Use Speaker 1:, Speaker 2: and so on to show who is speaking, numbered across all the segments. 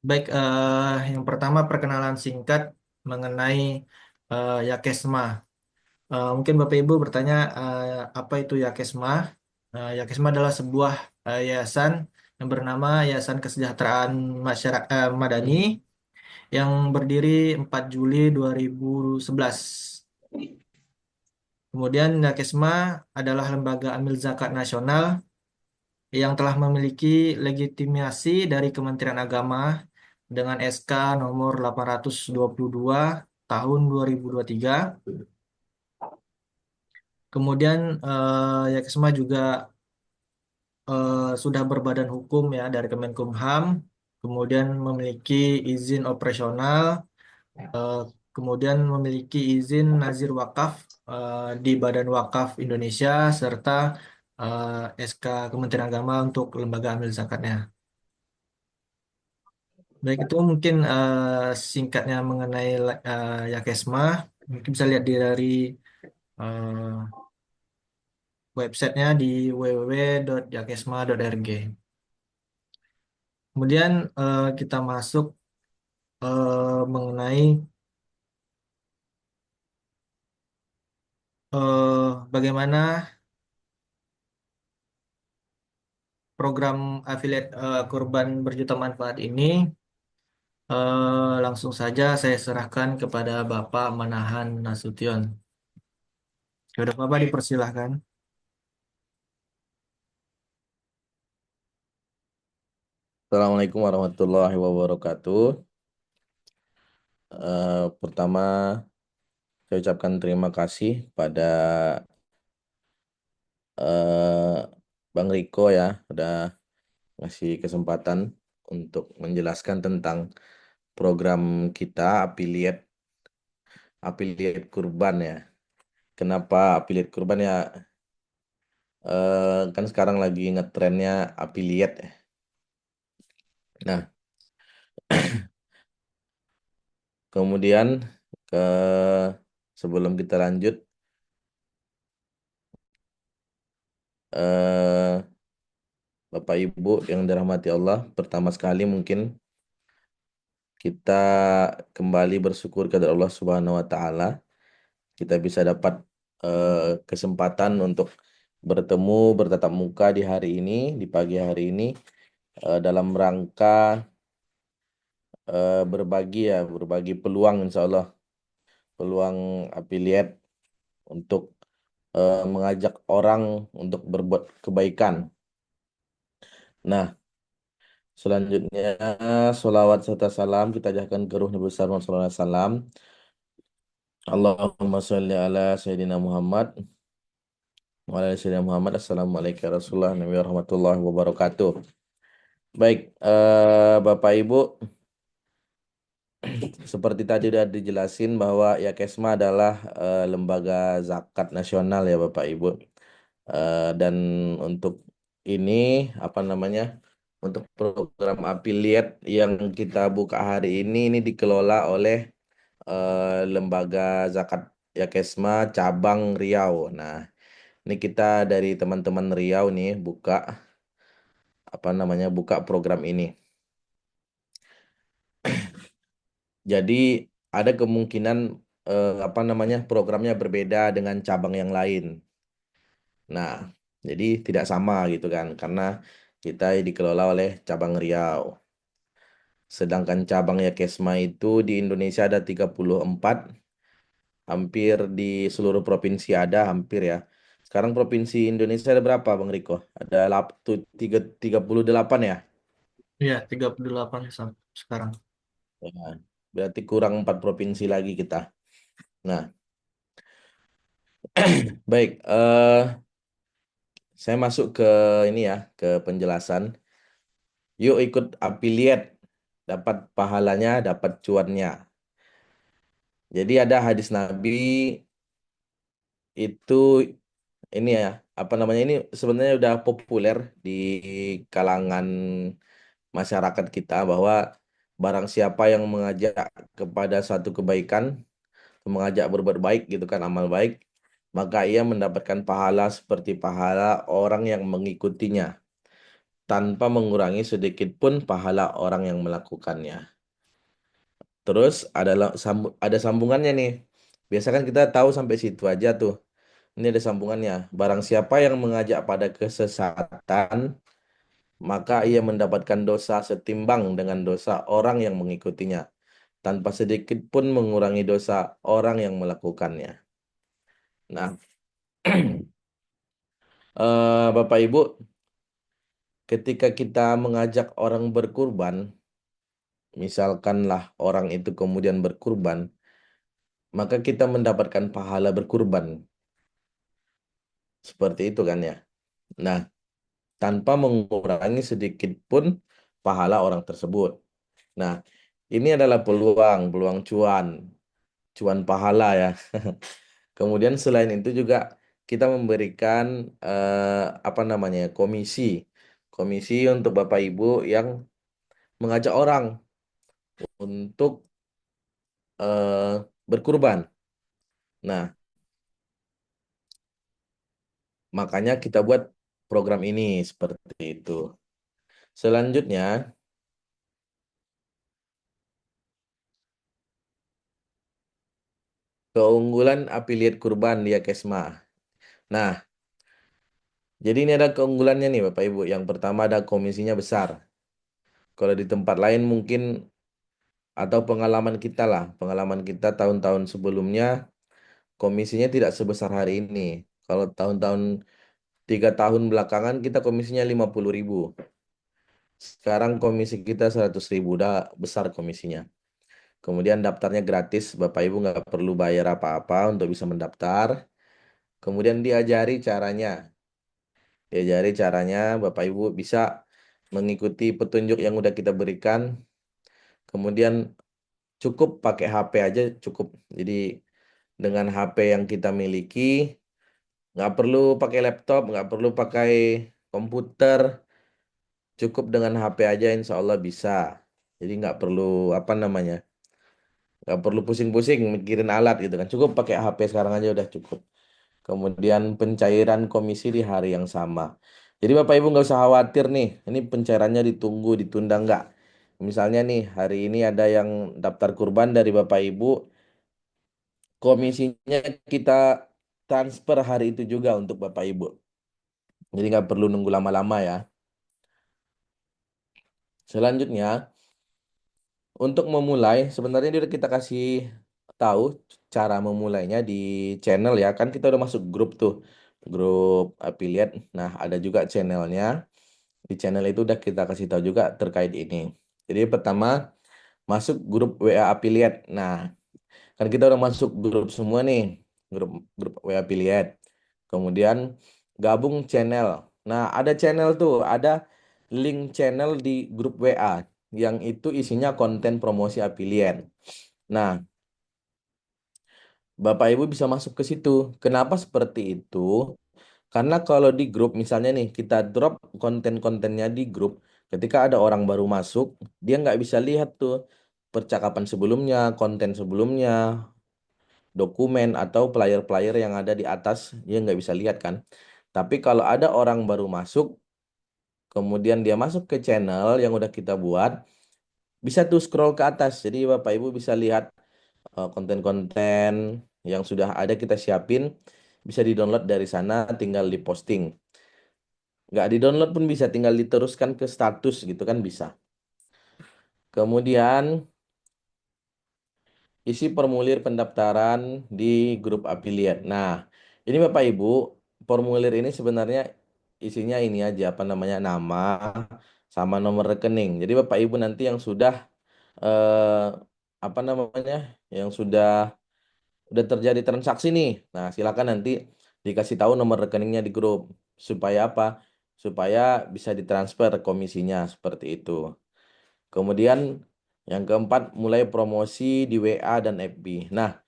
Speaker 1: Baik, yang pertama perkenalan singkat mengenai Yakesma. Mungkin Bapak Ibu bertanya apa itu Yakesma? Yakesma adalah sebuah yayasan yang bernama Yayasan Kesejahteraan Masyarakat Madani yang berdiri 4 Juli 2011. Kemudian Yakesma adalah lembaga amil zakat nasional yang telah memiliki legitimasi dari Kementerian Agama dengan SK nomor 822 tahun 2023. Kemudian Yakesma juga sudah berbadan hukum ya dari Kemenkumham, kemudian memiliki izin operasional, eh, kemudian memiliki izin nazir wakaf di Badan Wakaf Indonesia serta SK Kementerian Agama untuk lembaga amil zakatnya. Baik itu mungkin singkatnya mengenai Yakesma. Mungkin bisa lihat dari eh, websitenya di www.yakesma.org. Kemudian kita masuk mengenai bagaimana program affiliate kurban berjuta manfaat ini. Langsung saja saya serahkan kepada Bapak Manahan Nasution. Sudah Bapak dipersilahkan.
Speaker 2: Assalamualaikum warahmatullahi wabarakatuh. Pertama, saya ucapkan terima kasih pada eh, Bang Riko ya, udah ngasih kesempatan untuk menjelaskan tentang program kita affiliate kurban ya. Kenapa affiliate kurban ya? Kan sekarang lagi ngetrennya affiliate ya. Nah, kemudian ke sebelum kita lanjut, eh, Bapak Ibu yang dirahmati Allah, pertama sekali mungkin kita kembali bersyukur kepada Allah Subhanahu wa taala. Kita bisa dapat kesempatan untuk bertemu bertatap muka di hari ini, di pagi hari ini dalam rangka berbagi peluang insya Allah, peluang affiliate untuk mengajak orang untuk berbuat kebaikan. Nah, selanjutnya sholawat serta salam kita ajarkan ke ruh Nabi besar Muhammad sallallahu alaihi wasallam. Allahumma sholli ala Sayyidina Muhammad wa ala Sayyidina Muhammad. Assalamualaikum warahmatullahi wabarakatuh. Baik, Bapak Ibu, seperti tadi sudah dijelasin bahwa Yakesma adalah lembaga zakat nasional ya Bapak Ibu. Dan untuk ini apa namanya? Untuk program affiliate yang kita buka hari ini dikelola oleh lembaga zakat Yakesma cabang Riau. Nah, ini kita dari teman-teman Riau nih buka program ini. Jadi ada kemungkinan programnya berbeda dengan cabang yang lain. Nah, jadi tidak sama gitu kan karena kita dikelola oleh cabang Riau. Sedangkan cabang Yakesma itu di Indonesia ada 34, hampir di seluruh provinsi ada hampir ya. Sekarang provinsi Indonesia ada berapa Bang Riko? Ada 38 ya?
Speaker 1: Iya, 38 sekarang.
Speaker 2: Ya, berarti kurang 4 provinsi lagi kita. Nah, baik. Saya masuk ke ini ya, ke penjelasan. Yuk ikut affiliate, dapat pahalanya, dapat cuannya. Jadi ada hadis Nabi itu ini ya, apa namanya ini sebenarnya udah populer di kalangan masyarakat kita bahwa barang siapa yang mengajak kepada suatu kebaikan, mengajak berbuat baik gitu kan, amal baik, maka ia mendapatkan pahala seperti pahala orang yang mengikutinya. tanpa mengurangi sedikit pun pahala orang yang melakukannya. Terus ada sambungannya nih. Biasa kan kita tahu sampai situ aja tuh. Ini ada sambungannya. Barang siapa yang mengajak pada kesesatan, maka ia mendapatkan dosa setimbang dengan dosa orang yang mengikutinya, tanpa sedikit pun mengurangi dosa orang yang melakukannya. Nah, Bapak Ibu, ketika kita mengajak orang berkurban, misalkanlah orang itu kemudian berkurban, maka kita mendapatkan pahala berkurban. Seperti itu kan ya. Nah, tanpa mengurangi sedikit pun pahala orang tersebut. Nah, ini adalah peluang, peluang cuan, cuan pahala ya. Kemudian selain itu juga kita memberikan apa namanya komisi, komisi untuk Bapak Ibu yang mengajak orang untuk berkurban. Nah, makanya kita buat program ini seperti itu. Selanjutnya, keunggulan affiliate kurban di Kesma. Nah, jadi ini ada keunggulannya nih Bapak Ibu. Yang pertama ada komisinya besar. Kalau di tempat lain mungkin atau pengalaman kita lah, pengalaman kita tahun-tahun sebelumnya komisinya tidak sebesar hari ini. Kalau tahun-tahun 3 tahun belakangan kita komisinya 50.000. Sekarang komisi kita 100.000, udah besar komisinya. Kemudian daftarnya gratis, Bapak Ibu nggak perlu bayar apa-apa untuk bisa mendaftar. Kemudian diajari caranya Bapak Ibu bisa mengikuti petunjuk yang udah kita berikan. Kemudian cukup pakai HP aja cukup. Jadi dengan HP yang kita miliki, nggak perlu pakai laptop, nggak perlu pakai komputer, cukup dengan HP aja insya Allah bisa. Jadi nggak perlu apa namanya, nggak perlu pusing-pusing mikirin alat gitu kan. Cukup pakai HP sekarang aja udah cukup. Kemudian pencairan komisi di hari yang sama. Jadi Bapak Ibu nggak usah khawatir nih, ini pencairannya ditunggu, ditunda nggak. Misalnya nih hari ini ada yang daftar kurban dari Bapak Ibu, komisinya kita transfer hari itu juga untuk Bapak Ibu. Jadi nggak perlu nunggu lama-lama ya. Selanjutnya, untuk memulai, sebenarnya dia udah kita kasih tahu cara memulainya di channel ya. Kan kita udah masuk grup tuh, grup affiliate. Nah, ada juga channelnya. Di channel itu udah kita kasih tahu juga terkait ini. Jadi pertama, masuk grup WA affiliate. Nah, kan kita udah masuk grup semua nih, grup grup WA affiliate. Kemudian gabung channel. Nah, ada channel tuh, ada link channel di grup WA yang itu isinya konten promosi affiliate. Nah, Bapak Ibu bisa masuk ke situ. Kenapa seperti itu? Karena kalau di grup misalnya nih kita drop konten-kontennya di grup, ketika ada orang baru masuk, dia nggak bisa lihat tuh percakapan sebelumnya, konten sebelumnya, dokumen atau player-player yang ada di atas, dia nggak bisa lihat kan. Tapi kalau ada orang baru masuk, kemudian dia masuk ke channel yang udah kita buat, bisa tuh scroll ke atas. Jadi Bapak Ibu bisa lihat konten-konten yang sudah ada kita siapin, bisa di-download dari sana, tinggal diposting. Nggak di-download pun bisa, tinggal diteruskan ke status gitu kan bisa. Kemudian isi formulir pendaftaran di grup affiliate. Nah, ini Bapak Ibu, formulir ini sebenarnya isinya ini aja apa namanya nama sama nomor rekening. Jadi Bapak Ibu nanti yang sudah eh, apa namanya, yang udah terjadi transaksi nih. Nah, silakan nanti dikasih tahu nomor rekeningnya di grup supaya apa? Supaya bisa ditransfer komisinya seperti itu. Kemudian yang keempat, mulai promosi di WA dan FB. Nah,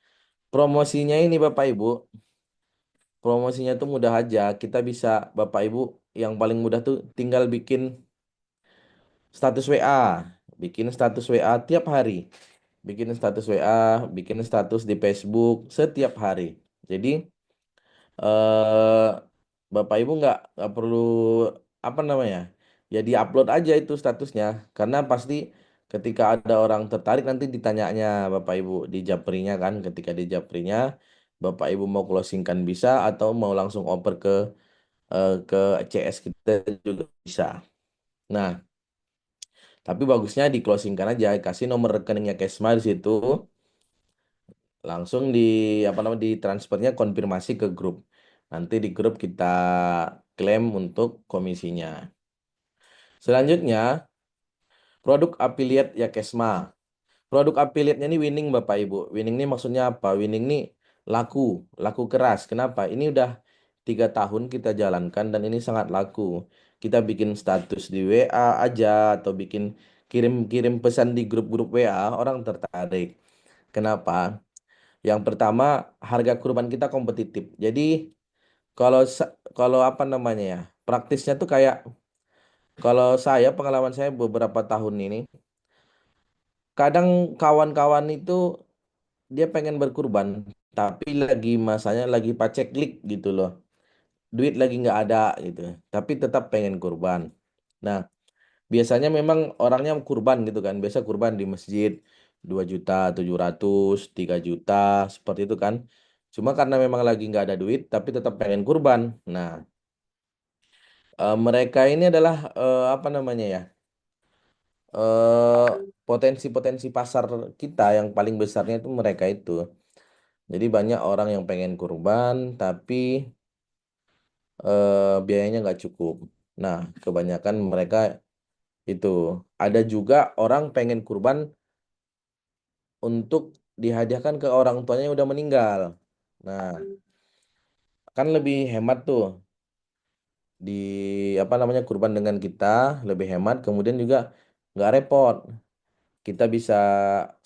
Speaker 2: promosinya ini Bapak Ibu, promosinya tuh mudah aja. Kita bisa Bapak Ibu yang paling mudah tuh tinggal bikin status WA, bikin status WA tiap hari. Bikin status WA, bikin status di Facebook setiap hari. Jadi eh Bapak Ibu nggak perlu apa namanya? ya diupload aja itu statusnya. Karena pasti ketika ada orang tertarik nanti ditanyanya Bapak Ibu di Japrinya kan, ketika di Japrinya Bapak Ibu mau closingkan bisa atau mau langsung oper ke CS kita juga bisa. Nah, tapi bagusnya di closingkan aja, kasih nomor rekeningnya Kesma di situ, langsung di apa namanya di transfernya konfirmasi ke grup. Nanti di grup kita klaim untuk komisinya. Selanjutnya, produk affiliate ya Kesma. Produk affiliate-nya ini winning Bapak Ibu. Winning ini maksudnya apa? Winning ini laku, laku keras. Kenapa? Ini udah 3 tahun kita jalankan dan ini sangat laku. Kita bikin status di WA aja atau bikin kirim-kirim pesan di grup-grup WA, orang tertarik. Kenapa? Yang pertama, harga kurban kita kompetitif. Jadi kalau apa namanya ya? Praktisnya tuh kayak kalau saya pengalaman saya beberapa tahun ini, kadang kawan-kawan itu dia pengen berkurban, tapi lagi masanya lagi paceklik gitu loh. Duit lagi nggak ada gitu, tapi tetap pengen kurban. Nah, biasanya memang orangnya kurban gitu kan. Biasa kurban di masjid 2.700.000, 3 juta, seperti itu kan. Cuma karena memang lagi nggak ada duit, tapi tetap pengen kurban. Nah, mereka ini adalah apa namanya ya? Potensi-potensi pasar kita yang paling besarnya itu mereka itu. Jadi banyak orang yang pengen kurban, tapi biayanya nggak cukup. Nah, kebanyakan mereka itu. Ada juga orang pengen kurban untuk dihadiahkan ke orang tuanya yang udah meninggal. Nah, kan lebih hemat tuh di apa namanya kurban dengan kita, lebih hemat. Kemudian juga nggak repot. Kita bisa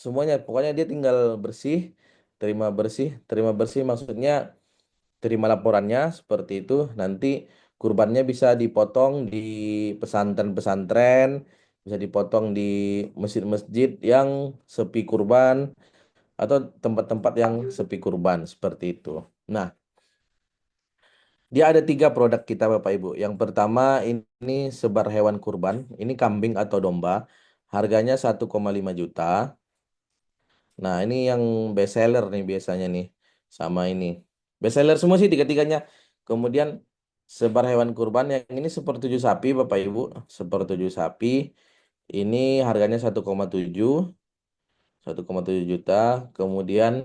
Speaker 2: semuanya, pokoknya dia tinggal bersih, terima bersih maksudnya terima laporannya seperti itu. Nanti kurbannya bisa dipotong di pesantren-pesantren, bisa dipotong di masjid-masjid yang sepi kurban atau tempat-tempat yang sepi kurban seperti itu. Nah, dia ada 3 produk kita Bapak Ibu. Yang pertama ini sebar hewan kurban, ini kambing atau domba, harganya 1,5 juta. Nah, ini yang best seller nih biasanya nih. Sama ini. Best seller semua sih tiga-tiganya. Kemudian sebar hewan kurban yang ini sepertujuh sapi Bapak Ibu. Sepertujuh sapi. Ini harganya 1,7 juta. Kemudian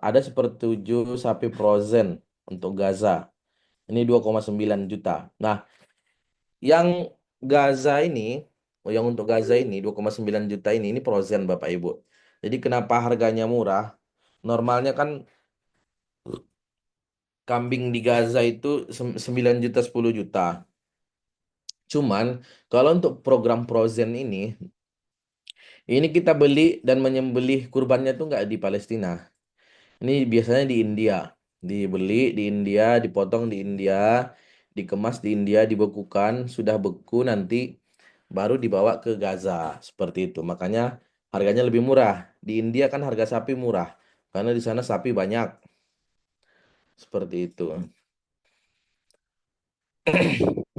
Speaker 2: ada sepertujuh sapi frozen untuk Gaza. Ini 2,9 juta. Nah, yang Gaza ini, yang untuk Gaza ini 2,9 juta ini frozen Bapak Ibu. Jadi kenapa harganya murah? Normalnya kan kambing di Gaza itu 9 juta 10 juta. Cuman kalau untuk program frozen ini kita beli dan menyembelih kurbannya tuh nggak di Palestina. Ini biasanya di India. Dibeli di India, dipotong di India, dikemas di India, dibekukan, sudah beku nanti baru dibawa ke Gaza. Seperti itu. Makanya harganya lebih murah. Di India kan harga sapi murah. Karena di sana sapi banyak. Seperti itu.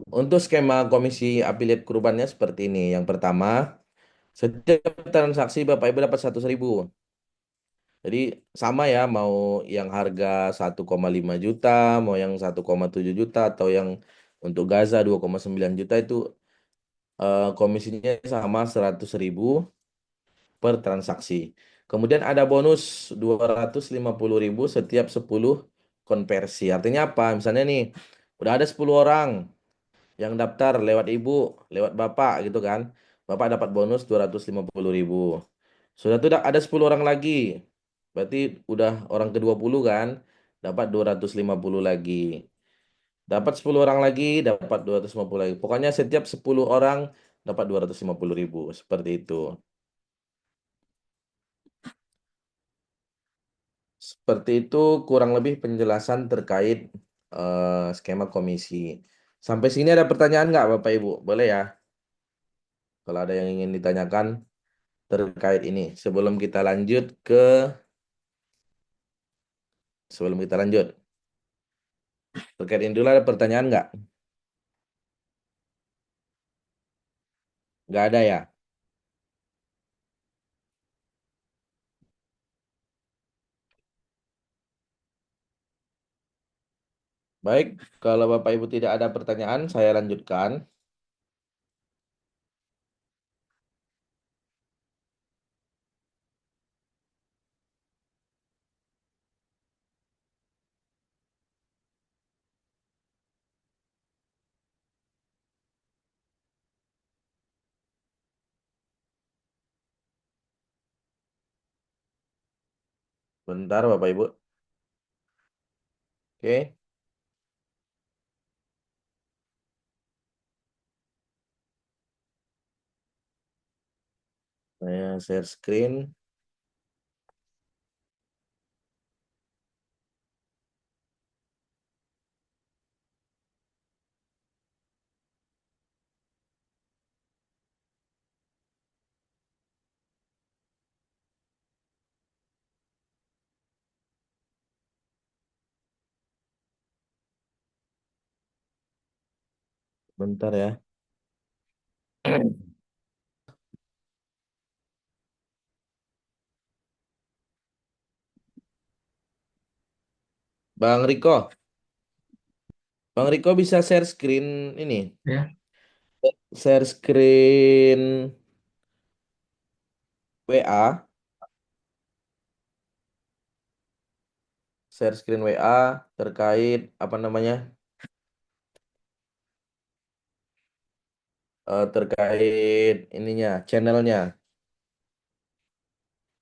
Speaker 2: Untuk skema komisi affiliate kurbannya seperti ini. Yang pertama, setiap transaksi Bapak Ibu dapat 100.000. Jadi sama ya, mau yang harga 1,5 juta, mau yang 1,7 juta, atau yang untuk Gaza 2,9 juta itu komisinya sama 100.000 per transaksi. Kemudian ada bonus 250.000 setiap 10 konversi. Artinya apa? Misalnya nih, udah ada 10 orang yang daftar lewat ibu, lewat bapak gitu kan. Bapak dapat bonus 250.000. Sudah tuh ada 10 orang lagi. Berarti udah orang ke-20 kan, dapat 250 lagi. Dapat 10 orang lagi, dapat 250 lagi. Pokoknya setiap 10 orang dapat 250.000. Seperti itu. Seperti itu kurang lebih penjelasan terkait skema komisi. Sampai sini ada pertanyaan nggak Bapak Ibu? Boleh ya, kalau ada yang ingin ditanyakan terkait ini. Sebelum kita lanjut, terkait ini dulu ada pertanyaan nggak? Nggak ada ya? Baik, kalau Bapak Ibu tidak ada pertanyaan, saya lanjutkan. Bentar, Bapak Ibu. Oke, saya share screen. Bentar ya. Bang Riko, Bang Riko bisa share screen ini.
Speaker 1: Ya.
Speaker 2: Share screen WA. Share screen WA terkait apa namanya? Terkait ininya, channelnya.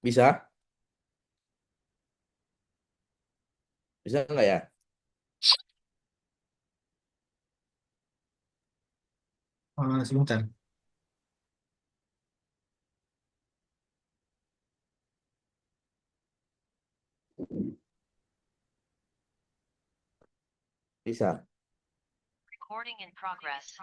Speaker 2: Bisa? Bisa nggak ya?
Speaker 1: Sebentar.
Speaker 2: Bisa.
Speaker 3: Recording in progress.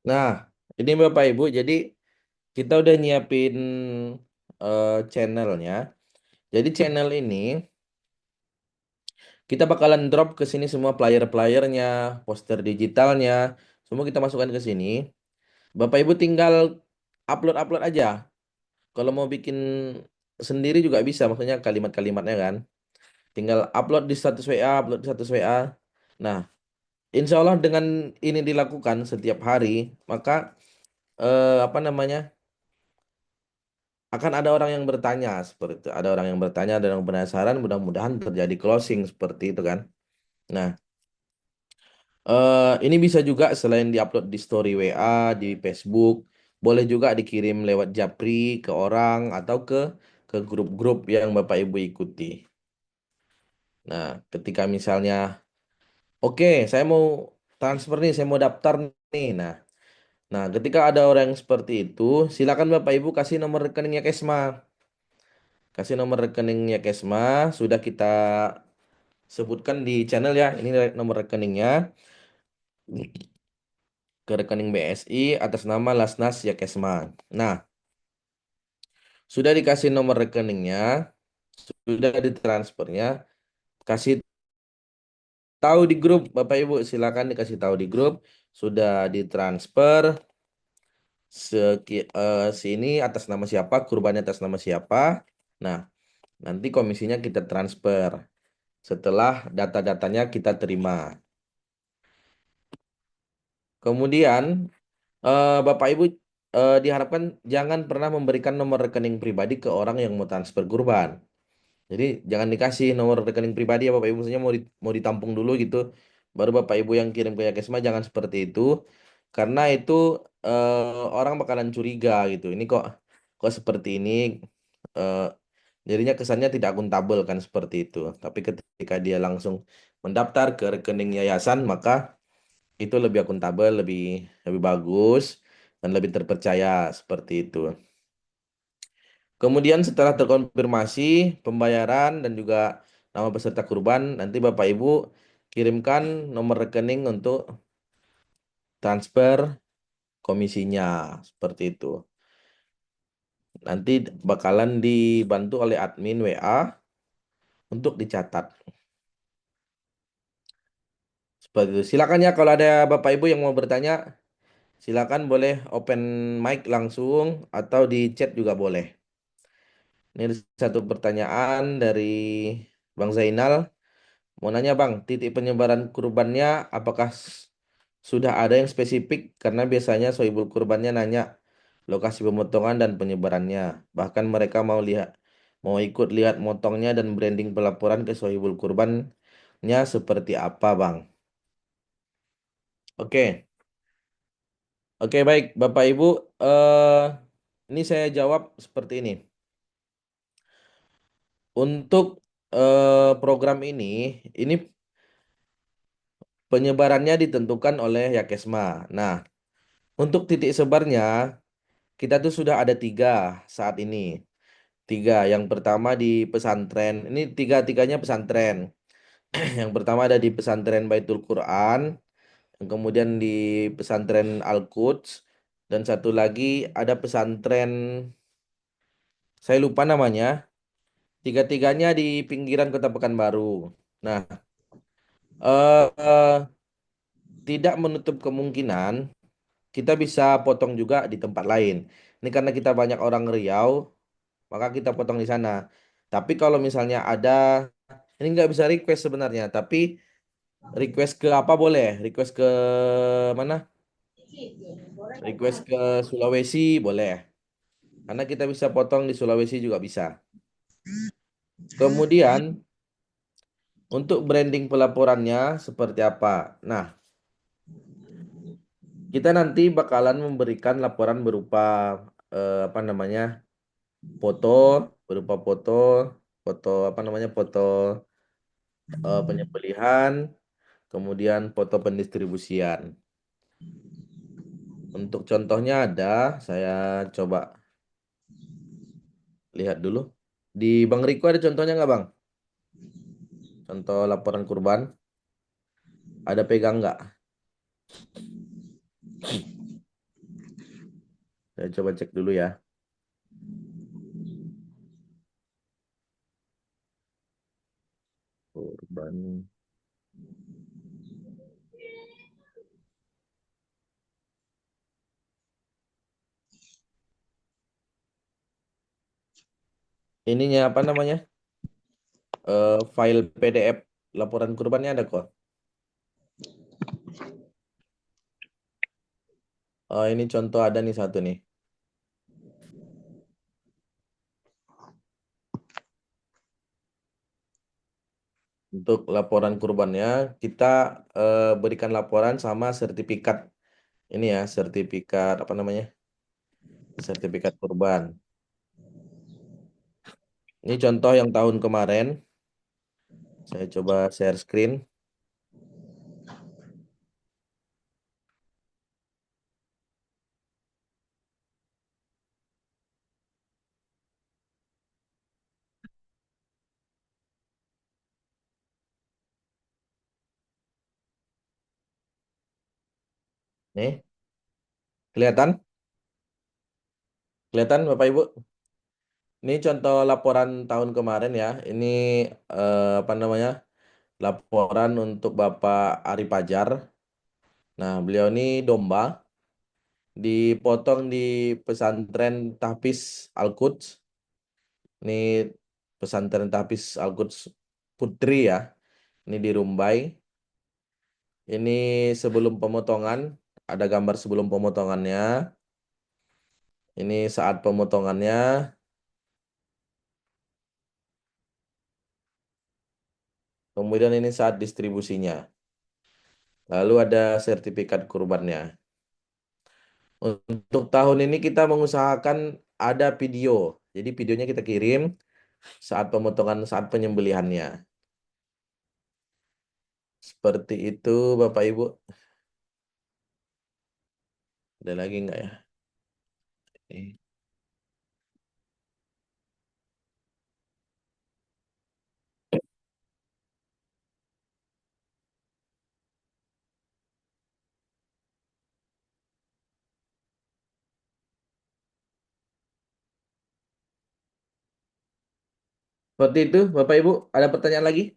Speaker 2: Nah, ini Bapak Ibu, jadi kita udah nyiapin channelnya. Jadi channel ini kita bakalan drop ke sini semua player-playernya, poster digitalnya, semua kita masukkan ke sini. Bapak Ibu tinggal upload-upload aja. Kalau mau bikin sendiri juga bisa, maksudnya kalimat-kalimatnya kan. Tinggal upload di status WA, upload di status WA. Nah, insya Allah dengan ini dilakukan setiap hari, maka apa namanya? Akan ada orang yang bertanya seperti itu. Ada orang yang bertanya, ada orang penasaran, mudah-mudahan terjadi closing seperti itu kan. Nah, ini bisa juga selain diupload di story WA, di Facebook, boleh juga dikirim lewat Japri ke orang atau ke grup-grup yang Bapak Ibu ikuti. Nah, ketika misalnya, oke, saya mau transfer nih, saya mau daftar nih. Nah, ketika ada orang yang seperti itu, silakan Bapak Ibu kasih nomor rekeningnya Kesma. Kasih nomor rekeningnya Kesma, sudah kita sebutkan di channel ya. Ini nomor rekeningnya ke rekening BSI atas nama Lasnas ya Kesma. Nah, sudah dikasih nomor rekeningnya, sudah ditransfernya, kasih tahu di grup Bapak Ibu, silakan dikasih tahu di grup sudah ditransfer sini atas nama siapa, kurbannya atas nama siapa. Nah, nanti komisinya kita transfer setelah data-datanya kita terima. Kemudian Bapak Ibu diharapkan jangan pernah memberikan nomor rekening pribadi ke orang yang mau transfer kurban. Jadi jangan dikasih nomor rekening pribadi ya Bapak Ibu, maksudnya mau ditampung dulu gitu. Baru Bapak Ibu yang kirim ke Yakesma jangan seperti itu. Karena itu orang bakalan curiga gitu. Ini kok seperti ini eh, jadinya kesannya tidak akuntabel kan seperti itu. Tapi ketika dia langsung mendaftar ke rekening yayasan maka itu lebih akuntabel, lebih lebih bagus dan lebih terpercaya seperti itu. Kemudian setelah terkonfirmasi pembayaran dan juga nama peserta kurban, nanti Bapak Ibu kirimkan nomor rekening untuk transfer komisinya seperti itu. Nanti bakalan dibantu oleh admin WA untuk dicatat. Seperti itu. Silakan ya kalau ada Bapak Ibu yang mau bertanya, silakan boleh open mic langsung atau di chat juga boleh. Ini ada satu pertanyaan dari Bang Zainal. Mau nanya Bang, titik penyebaran kurbannya apakah sudah ada yang spesifik? Karena biasanya sohibul kurbannya nanya lokasi pemotongan dan penyebarannya. Bahkan mereka mau ikut lihat motongnya dan branding pelaporan ke sohibul kurbannya seperti apa Bang? Oke, oke baik Bapak Ibu. eh ini saya jawab seperti ini. Untuk program ini penyebarannya ditentukan oleh Yakesma. Nah, untuk titik sebarnya, kita tuh sudah ada tiga saat ini. Tiga. Yang pertama di pesantren. Ini tiga-tiganya pesantren. Yang pertama ada di pesantren Baitul Quran. Yang kemudian di pesantren Al-Quds. Dan satu lagi ada pesantren, saya lupa namanya. Tiga-tiganya di pinggiran Kota Pekanbaru. Nah, eh, eh, tidak menutup kemungkinan kita bisa potong juga di tempat lain. Ini karena kita banyak orang Riau, maka kita potong di sana. Tapi kalau misalnya ada, ini nggak bisa request sebenarnya, tapi request ke apa boleh? Request ke mana? Request ke Sulawesi boleh. Karena kita bisa potong di Sulawesi juga bisa. Kemudian untuk branding pelaporannya seperti apa? Nah, kita nanti bakalan memberikan laporan berupa apa namanya? Foto, berupa foto, foto apa namanya? Foto penyembelihan, kemudian foto pendistribusian. Untuk contohnya ada, saya coba lihat dulu. Di Bang Riko ada contohnya nggak Bang? Contoh laporan kurban, ada pegang nggak? Saya coba cek dulu ya. Kurban. Ininya apa namanya? File PDF laporan kurbannya ada kok. Oh, ini contoh ada nih satu nih. Untuk laporan kurbannya, kita berikan laporan sama sertifikat. Ini ya, sertifikat apa namanya? Sertifikat kurban. Ini contoh yang tahun kemarin. Saya coba share screen. Nih, kelihatan? Kelihatan Bapak Ibu? Ini contoh laporan tahun kemarin ya. Ini apa namanya? Laporan untuk Bapak Ari Pajar. Nah, beliau ini domba dipotong di pesantren Tahfiz Al-Quds. Ini pesantren Tahfiz Al-Quds Putri ya. Ini di Rumbai. Ini sebelum pemotongan, ada gambar sebelum pemotongannya. Ini saat pemotongannya. Kemudian ini saat distribusinya. Lalu ada sertifikat kurbannya. Untuk tahun ini kita mengusahakan ada video. Jadi videonya kita kirim saat pemotongan, saat penyembelihannya. Seperti itu Bapak Ibu. Ada lagi nggak ya? Ini. Seperti itu, Bapak Ibu. Ada pertanyaan lagi?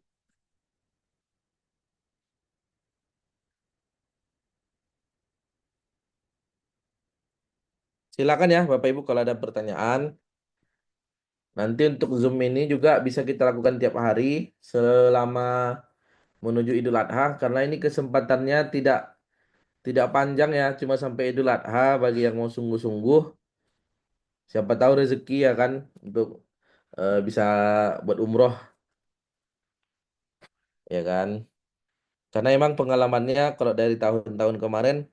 Speaker 2: Silakan ya, Bapak Ibu, kalau ada pertanyaan. Nanti untuk Zoom ini juga bisa kita lakukan tiap hari selama menuju Idul Adha, karena ini kesempatannya tidak panjang ya, cuma sampai Idul Adha bagi yang mau sungguh-sungguh. Siapa tahu rezeki ya kan untuk bisa buat umroh ya kan. Karena emang pengalamannya kalau dari tahun-tahun kemarin,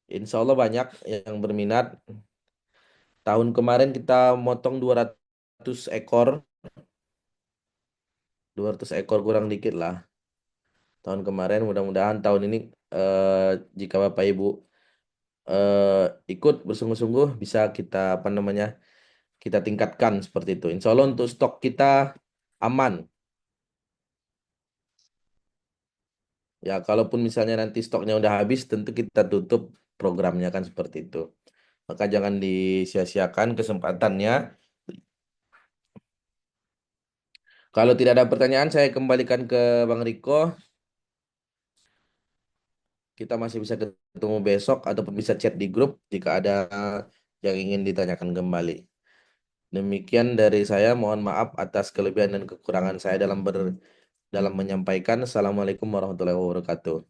Speaker 2: insya Allah banyak yang berminat. Tahun kemarin kita motong 200 ekor, 200 ekor kurang dikit lah. Tahun kemarin mudah-mudahan tahun ini jika Bapak Ibu eh, ikut bersungguh-sungguh bisa kita apa namanya kita tingkatkan seperti itu. Insya Allah untuk stok kita aman. Ya, kalaupun misalnya nanti stoknya udah habis, tentu kita tutup programnya kan seperti itu. Maka jangan disia-siakan kesempatannya. Kalau tidak ada pertanyaan, saya kembalikan ke Bang Riko. Kita masih bisa ketemu besok ataupun bisa chat di grup jika ada yang ingin ditanyakan kembali. Demikian dari saya, mohon maaf atas kelebihan dan kekurangan saya dalam menyampaikan. Assalamualaikum warahmatullahi wabarakatuh.